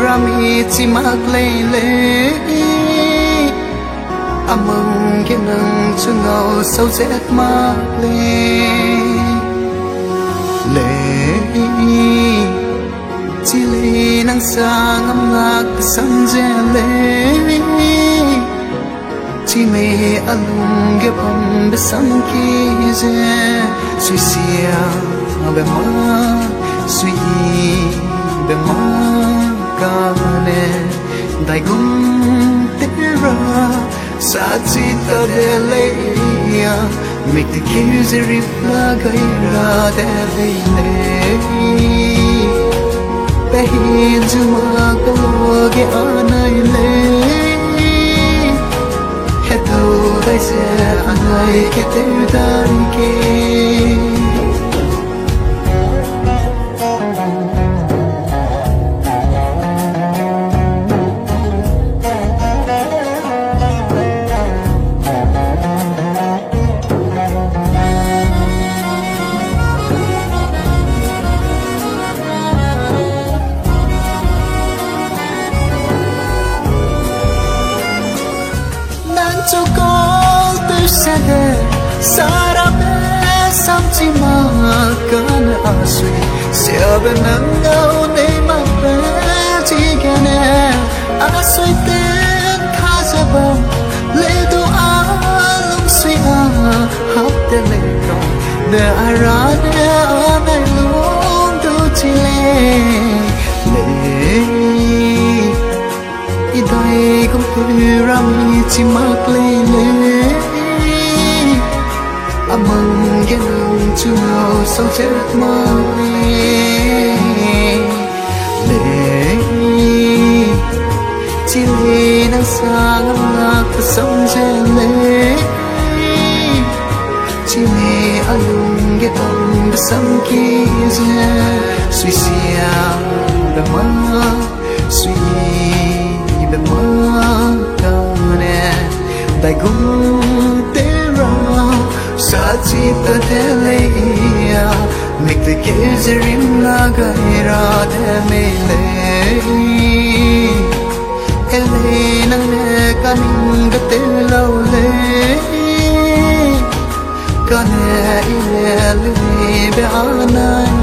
rami chỉ mặc lê among cái nâng cho ngầu sâu rét mặc lê chỉ lê nắng sang ngắm ngạc sang dè lê chỉ mê alung cái bom để sang kia dè suy xia bề má suy bề má ca nè đại gum tera sa chi ta de le ya make the kids refla gaira de le behin juma ko ge anai le heto dai se anai ke te dari ke cho con tôi sẽ để Sara bé sam chi mà cần asui sẽ bên nắng ngâu để mà bé chỉ cái nè asui tên khá sẽ bom lệ tu á lúc suy hấp tên lệ con để ara để này luôn tu chỉ lệ idai cũng cứ rami chỉ mặc lê among cái nắng chưa nào sâu chết mơ lê chỉ lê nắng sáng ngắm ngạc thật sống trên lê chỉ mê alung cái bom để sống kia suy xia đầm mơ suy bề má cao nè đại gum tera sa chi ta de le make the kids rim la gaira de me le ele nang ne kan ga te lo le kan e le be anai